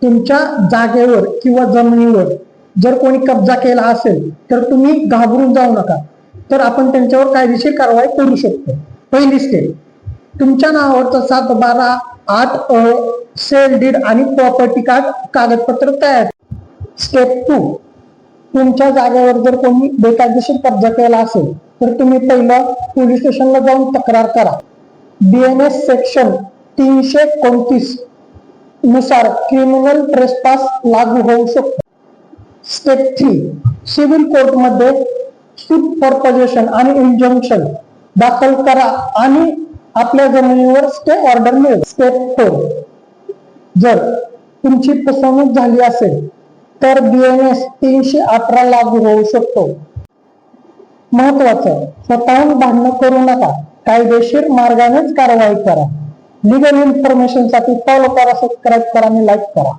तुमच्या जागेवर किंवा जमिनीवर जर कोणी कब्जा केला असेल तर तुम्ही घाबरून जाऊ नका, तर आपण त्यांच्यावर कायदेशीर कारवाई करू शकतो. पहिली स्टेप, तुमच्या नावावरचं 7/12/8 सेल डीड आणि प्रॉपर्टी कार्ड कागदपत्र तयार. स्टेप 2, तुमच्या जागेवर जर कोणी बेकायदेशीर कब्जा केला असेल तर तुम्ही पहिलं पोलीस स्टेशनला जाऊन तक्रार करा. BNS सेक्शन 329 नुसार क्रिमिनल ट्रेसपास लागू होऊ शकतो. स्टेप 3, सिव्हिल कोर्टमध्ये सूट फॉर पोजेशन आणि इंजंक्शन दाखल करा आणि आपल्या जमिनीवर स्टे ऑर्डर मिळेल. स्टेप 4, जर तुमची फसवणूक झाली असेल तर BNS 318 लागू होऊ शकतो. महत्वाचं, स्वतःहून भांडण करू नका, कायदेशीर मार्गानेच कारवाई करा. लीगल इन्फॉर्मेशन साठी फॉलो करा, सबस्क्राईब करा आणि लाईक करा.